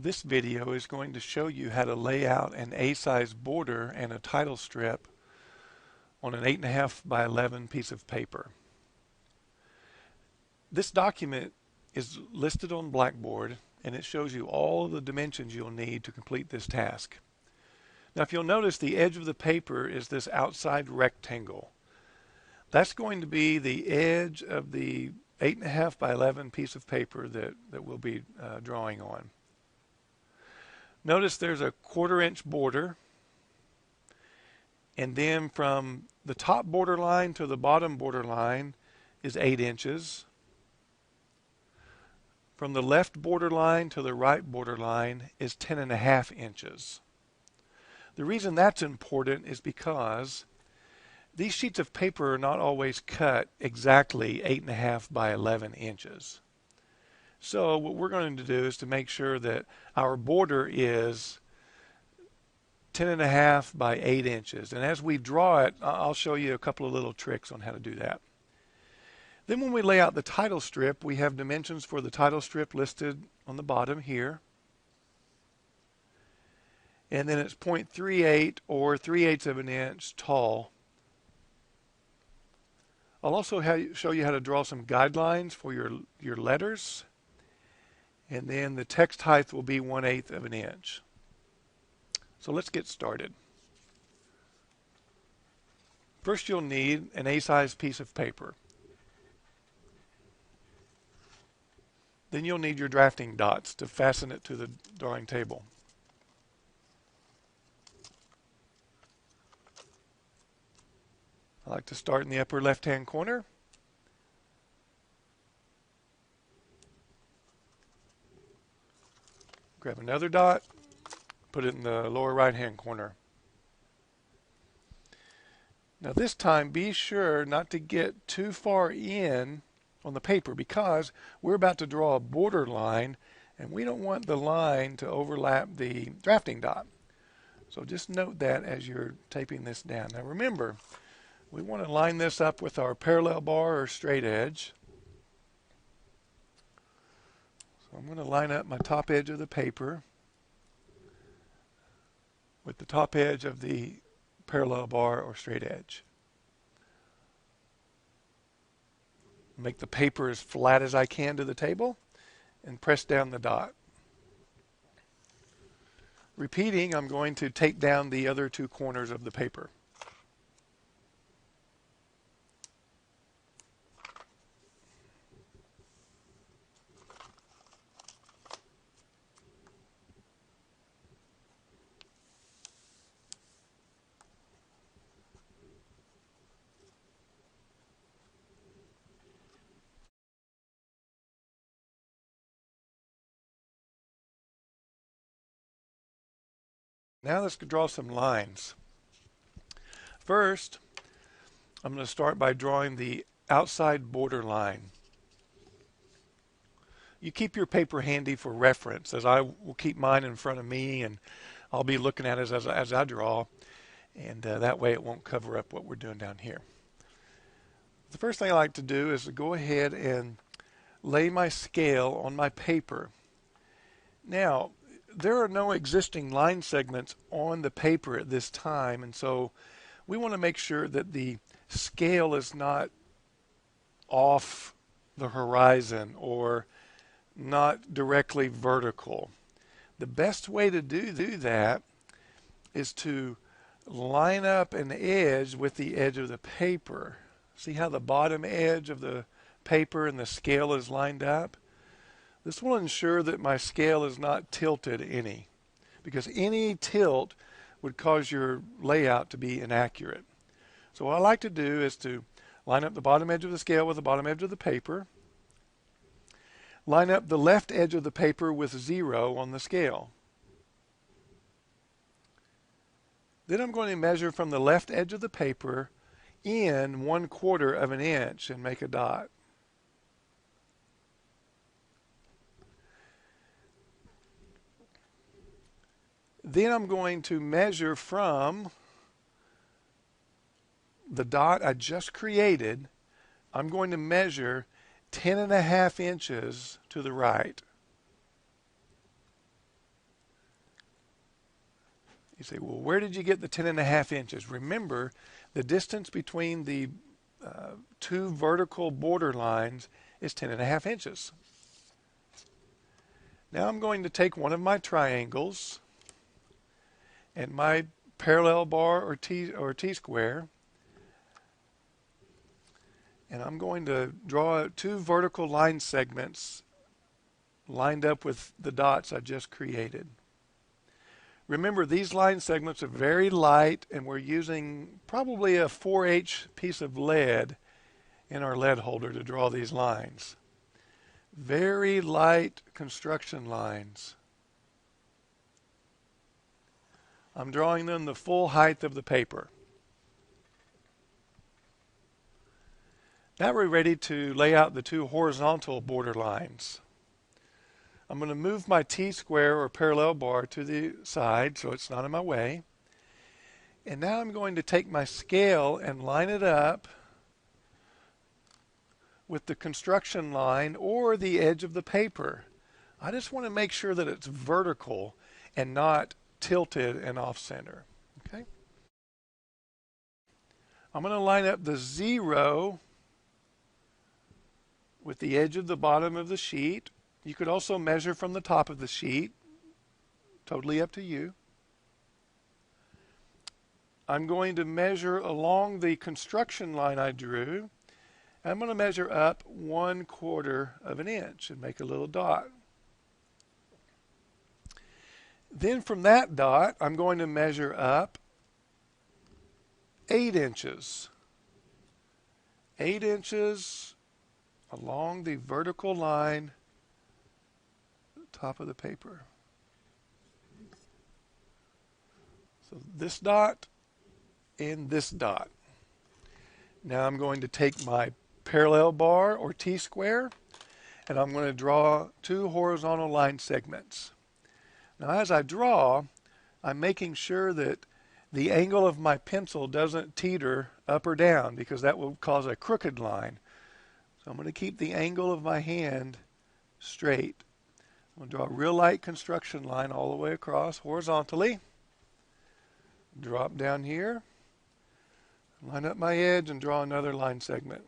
This video is going to show you how to lay out an A-size border and a title strip on an 8.5 by 11 piece of paper. This document is listed on Blackboard and it shows you all of the dimensions you'll need to complete this task. Now if you'll notice, the edge of the paper is this outside rectangle. That's going to be the edge of the 8.5 by 11 piece of paper that we'll be drawing on. Notice there's a 1/4 inch border, and then from the top border line to the bottom border line is 8 inches. From the left border line to the right border line is 10.5 inches. The reason that's important is because these sheets of paper are not always cut exactly 8.5 by 11 inches. So what we're going to do is to make sure that our border is 10.5 by 8 inches. And as we draw it, I'll show you a couple of little tricks on how to do that. Then when we lay out the title strip, we have dimensions for the title strip listed on the bottom here. And then it's 0.38 or 3/8 of an inch tall. I'll also show you how to draw some guidelines for your letters. And then the text height will be 1/8 of an inch. So let's get started. First you'll need an A-size piece of paper. Then you'll need your drafting dots to fasten it to the drawing table. I like to start in the upper left-hand corner. Grab another dot, put it in the lower right-hand corner. Now this time be sure not to get too far in on the paper because we're about to draw a border line and we don't want the line to overlap the drafting dot. So just note that as you're taping this down. Now remember, we want to line this up with our parallel bar or straight edge. So I'm going to line up my top edge of the paper with the top edge of the parallel bar or straight edge. Make the paper as flat as I can to the table and press down the dot. Repeating, I'm going to take down the other two corners of the paper. Now let's draw some lines. First, I'm going to start by drawing the outside border line. You keep your paper handy for reference, as I will keep mine in front of me and I'll be looking at it as I draw, and that way it won't cover up what we're doing down here. The first thing I like to do is to go ahead and lay my scale on my paper. Now, there are no existing line segments on the paper at this time, and so we want to make sure that the scale is not off the horizon or not directly vertical. The best way to do that is to line up an edge with the edge of the paper. See how the bottom edge of the paper and the scale is lined up? This will ensure that my scale is not tilted any, because any tilt would cause your layout to be inaccurate. So what I like to do is to line up the bottom edge of the scale with the bottom edge of the paper, line up the left edge of the paper with 0 on the scale. Then I'm going to measure from the left edge of the paper in 1/4 of an inch and make a dot. Then I'm going to measure from the dot I just created. I'm going to measure 10.5 inches to the right. You say, well, where did you get the 10.5 inches? Remember, the distance between the two vertical border lines is 10.5 inches. Now I'm going to take one of my triangles and my parallel bar or T-square, and I'm going to draw two vertical line segments lined up with the dots I just created. Remember, these line segments are very light, and we're using probably a 4H piece of lead in our lead holder to draw these lines. Very light construction lines. I'm drawing them the full height of the paper. Now we're ready to lay out the two horizontal border lines. I'm going to move my T-square or parallel bar to the side so it's not in my way. And now I'm going to take my scale and line it up with the construction line or the edge of the paper. I just want to make sure that it's vertical and not tilted and off center. Okay? I'm going to line up the 0 with the edge of the bottom of the sheet. You could also measure from the top of the sheet. Totally up to you. I'm going to measure along the construction line I drew. I'm going to measure up 1/4 of an inch and make a little dot. Then from that dot, I'm going to measure up 8 inches. 8 inches along the vertical line top of the paper. So this dot and this dot. Now I'm going to take my parallel bar or T-square and I'm going to draw two horizontal line segments. Now as I draw, I'm making sure that the angle of my pencil doesn't teeter up or down because that will cause a crooked line. So I'm going to keep the angle of my hand straight. I'm going to draw a real light construction line all the way across horizontally. Drop down here, line up my edge and draw another line segment.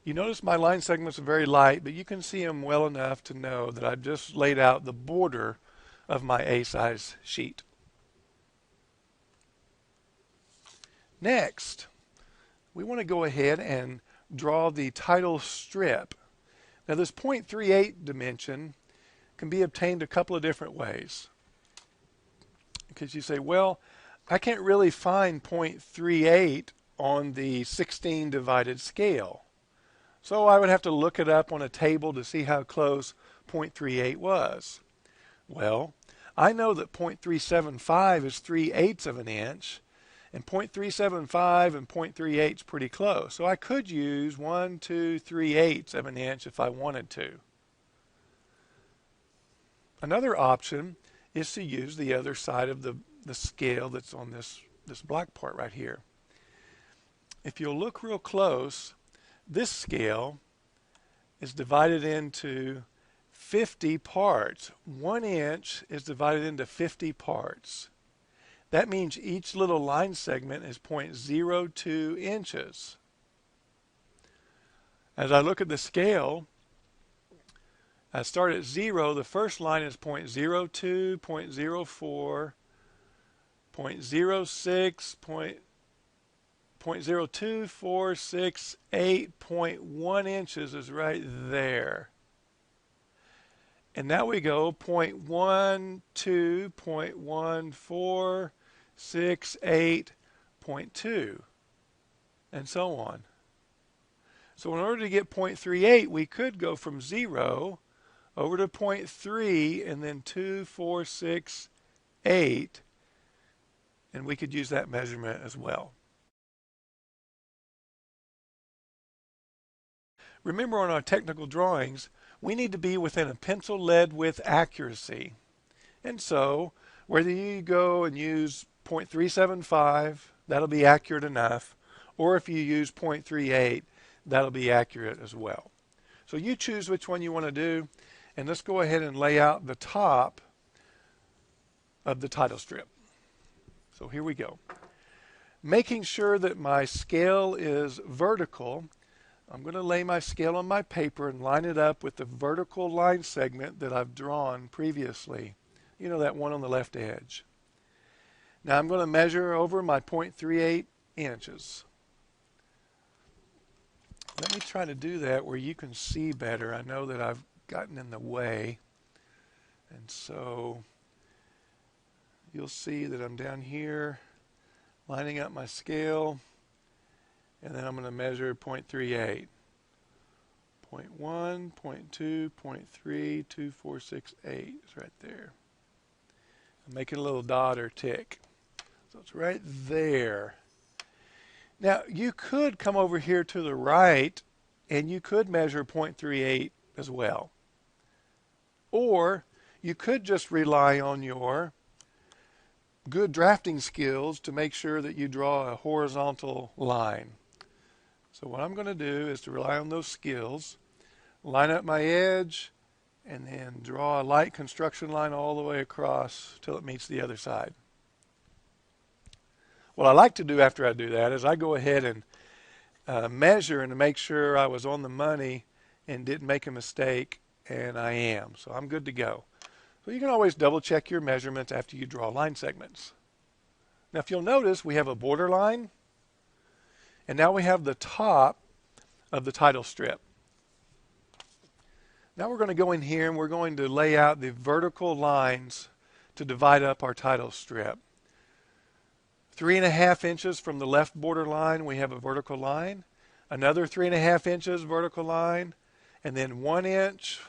You notice my line segments are very light, but you can see them well enough to know that I've just laid out the border of my A-size sheet. Next, we want to go ahead and draw the title strip. Now this 0.38 dimension can be obtained a couple of different ways. Because you say, well, I can't really find 0.38 on the 16 divided scale. So I would have to look it up on a table to see how close 0.38 was. Well, I know that 0.375 is 3/8 of an inch, and 0.375 and 0.38 is pretty close. So I could use 1, 2, 3/8 of an inch if I wanted to. Another option is to use the other side of the scale that's on this black part right here. If you'll look real close, this scale is divided into 50 parts. 1 inch is divided into 50 parts. That means each little line segment is 0.02 inches. As I look at the scale, I start at 0. The first line is 0.02, 0.04, 0.06, 0.02468.1 inches is right there. And now we go 0.12, 0.1468.2, and so on. So in order to get 0.38, we could go from 0 over to 0.3 and then 2, 4, 6, 8, and we could use that measurement as well. Remember, on our technical drawings, we need to be within a pencil lead width accuracy. And so, whether you go and use 0.375, that'll be accurate enough, or if you use 0.38, that'll be accurate as well. So you choose which one you want to do, And let's go ahead and lay out the top of the title strip. So here we go. Making sure that my scale is vertical, I'm going to lay my scale on my paper and line it up with the vertical line segment that I've drawn previously. You know, that one on the left edge. Now I'm going to measure over my 0.38 inches. Let me try to do that where you can see better. I know that I've gotten in the way. And so you'll see that I'm down here lining up my scale, and then I'm going to measure 0.38. 0.1, 0.2, 0.3, 2468 is right there. I'm making a little dot or tick. So it's right there. Now, you could come over here to the right, and you could measure 0.38 as well. Or you could just rely on your good drafting skills to make sure that you draw a horizontal line. So what I'm going to do is to rely on those skills, line up my edge, and then draw a light construction line all the way across till it meets the other side. What I like to do after I do that is I go ahead and measure and to make sure I was on the money and didn't make a mistake, and I am. So I'm good to go. So you can always double check your measurements after you draw line segments. Now if you'll notice, we have a border line, and now we have the top of the title strip. Now we're going to go in here and we're going to lay out the vertical lines to divide up our title strip. 3.5 inches from the left border line, we have a vertical line. Another 3.5 inches vertical line, and then 1 inch,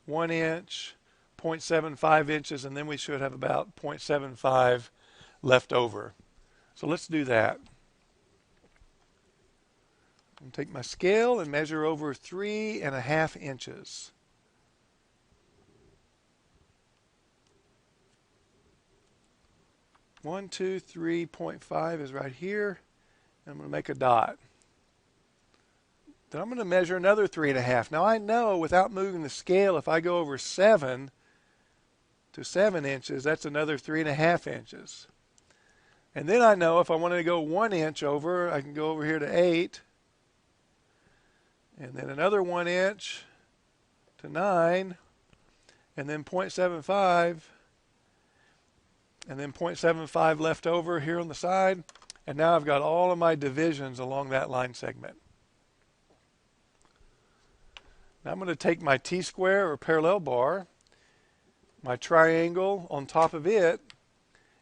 1 inch, 0.75 inches, and then we should have about 0.75 left over. So let's do that. I'm going to take my scale and measure over 3.5 inches. One, 2, 3.5 is right here. And I'm going to make a dot. Then I'm going to measure another 3.5. Now I know without moving the scale, if I go over 7 to 7 inches, that's another 3.5 inches. And then I know if I wanted to go 1 inch over, I can go over here to 8. And then another 1 inch to 9. And then 0.75. And then 0.75 left over here on the side. And now I've got all of my divisions along that line segment. Now I'm going to take my T-square or parallel bar, my triangle on top of it,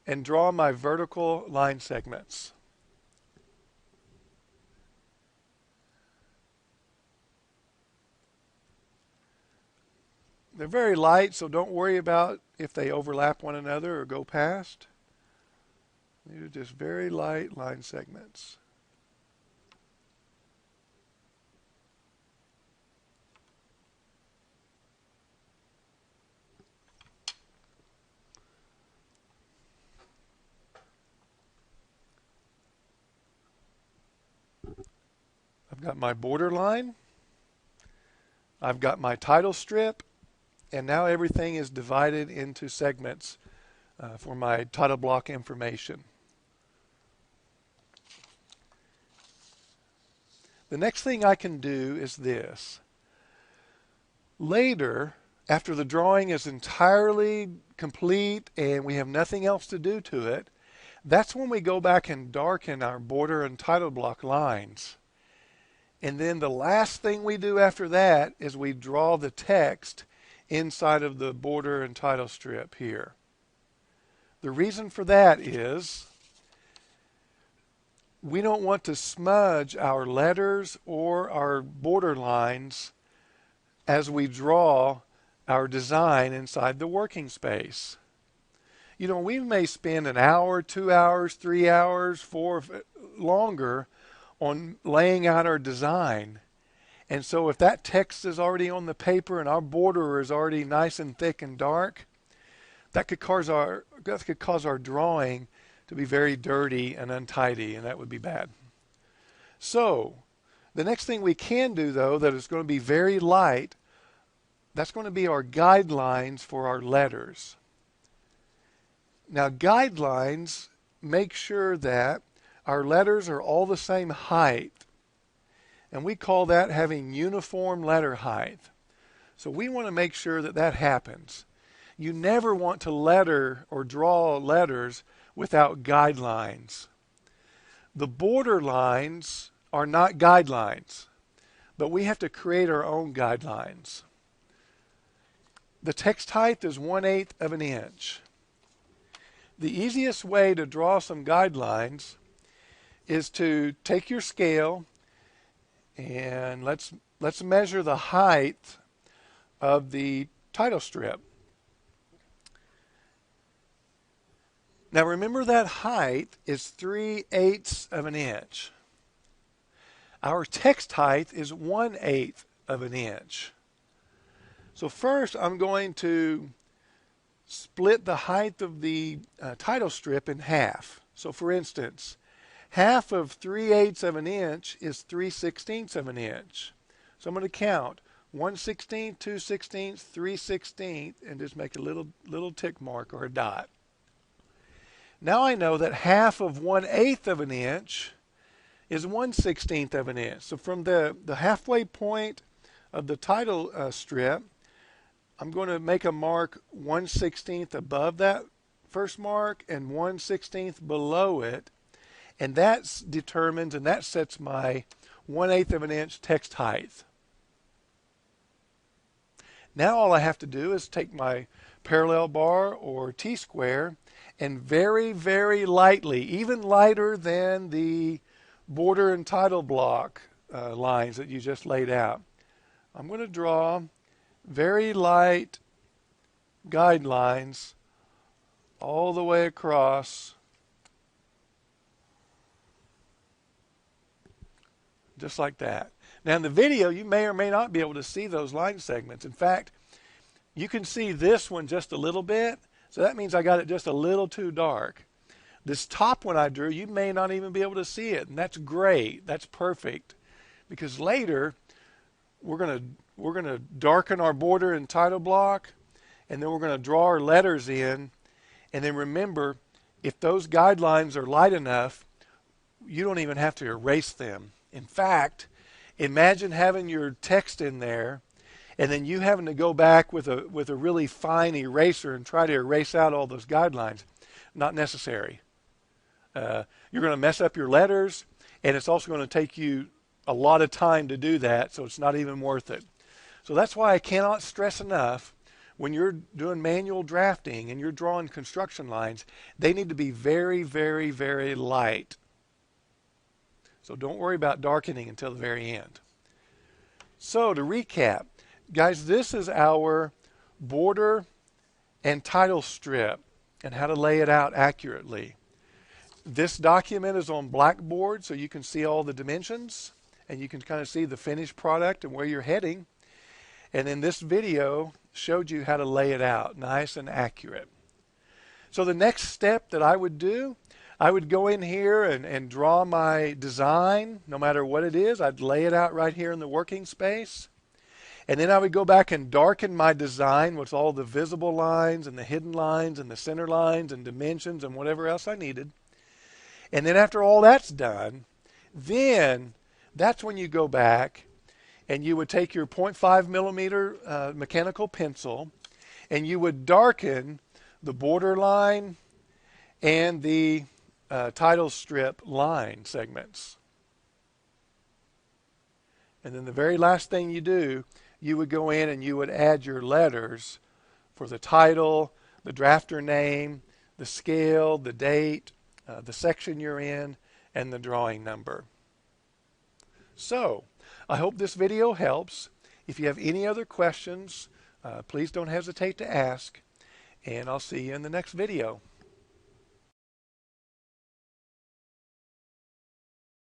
and draw my vertical line segments. They're very light, so don't worry about if they overlap one another or go past. These are just very light line segments. I've got my border line. I've got my title strip. And now everything is divided into segments for my title block information. The next thing I can do is this. Later, after the drawing is entirely complete and we have nothing else to do to it, that's when we go back and darken our border and title block lines. And then the last thing we do after that is we draw the text inside of the border and title strip here. The reason for that is we don't want to smudge our letters or our border lines as we draw our design inside the working space. You know, we may spend an hour, 2 hours, 3 hours, 4 longer on laying out our design. And so if that text is already on the paper and our border is already nice and thick and dark, that could cause our drawing to be very dirty and untidy, and that would be bad. So the next thing we can do, though, that is going to be very light that's going to be our guidelines for our letters. Now, guidelines make sure that our letters are all the same height, and we call that having uniform letter height. So we want to make sure that that happens. You never want to letter or draw letters without guidelines. The border lines are not guidelines, but we have to create our own guidelines. The text height is 1/8 of an inch. The easiest way to draw some guidelines is to take your scale and let's measure the height of the title strip. Now remember that height is 3/8 of an inch. Our text height is 1/8 of an inch. So first I'm going to split the height of the title strip in half. So for instance, half of 3/8 of an inch is 3/16 of an inch. So I'm going to count 1/16, 2/16, 3/16, and just make a little tick mark or a dot. Now I know that half of 1/8 of an inch is 1/16 of an inch. So from the halfway point of the title strip, I'm going to make a mark 1/16 above that first mark and 1/16 below it, and that determines and that sets my 1/8 of an inch text height. Now all I have to do is take my parallel bar or T-square and very, very lightly, even lighter than the border and title block lines that you just laid out, I'm going to draw very light guidelines all the way across, just like that. Now in the video you may or may not be able to see those line segments. In fact, you can see this one just a little bit, so that means I got it just a little too dark. This top one I drew, you may not even be able to see it, and that's great. That's perfect, because later we're going to darken our border and title block, and then we're going to draw our letters in. And then remember, if those guidelines are light enough, you don't even have to erase them. In fact, imagine having your text in there and then you having to go back with a really fine eraser and try to erase out all those guidelines. Not necessary. You're going to mess up your letters, and it's also going to take you a lot of time to do that, so it's not even worth it. So that's why I cannot stress enough, when you're doing manual drafting and you're drawing construction lines, they need to be very, very, very light. So don't worry about darkening until the very end. So to recap, guys, this is our border and title strip and how to lay it out accurately. This document is on Blackboard, so you can see all the dimensions and you can kind of see the finished product and where you're heading. And then this video showed you how to lay it out nice and accurate. So the next step that I would do, I would go in here and draw my design, no matter what it is. I'd lay it out right here in the working space. And then I would go back and darken my design with all the visible lines and the hidden lines and the center lines and dimensions and whatever else I needed. And then after all that's done, then that's when you go back and you would take your 0.5 millimeter mechanical pencil and you would darken the border line and the title strip line segments. And then the very last thing you do, you would go in and you would add your letters for the title, the drafter name, the scale, the date, the section you're in, and the drawing number. So, I hope this video helps. If you have any other questions, please don't hesitate to ask, and I'll see you in the next video.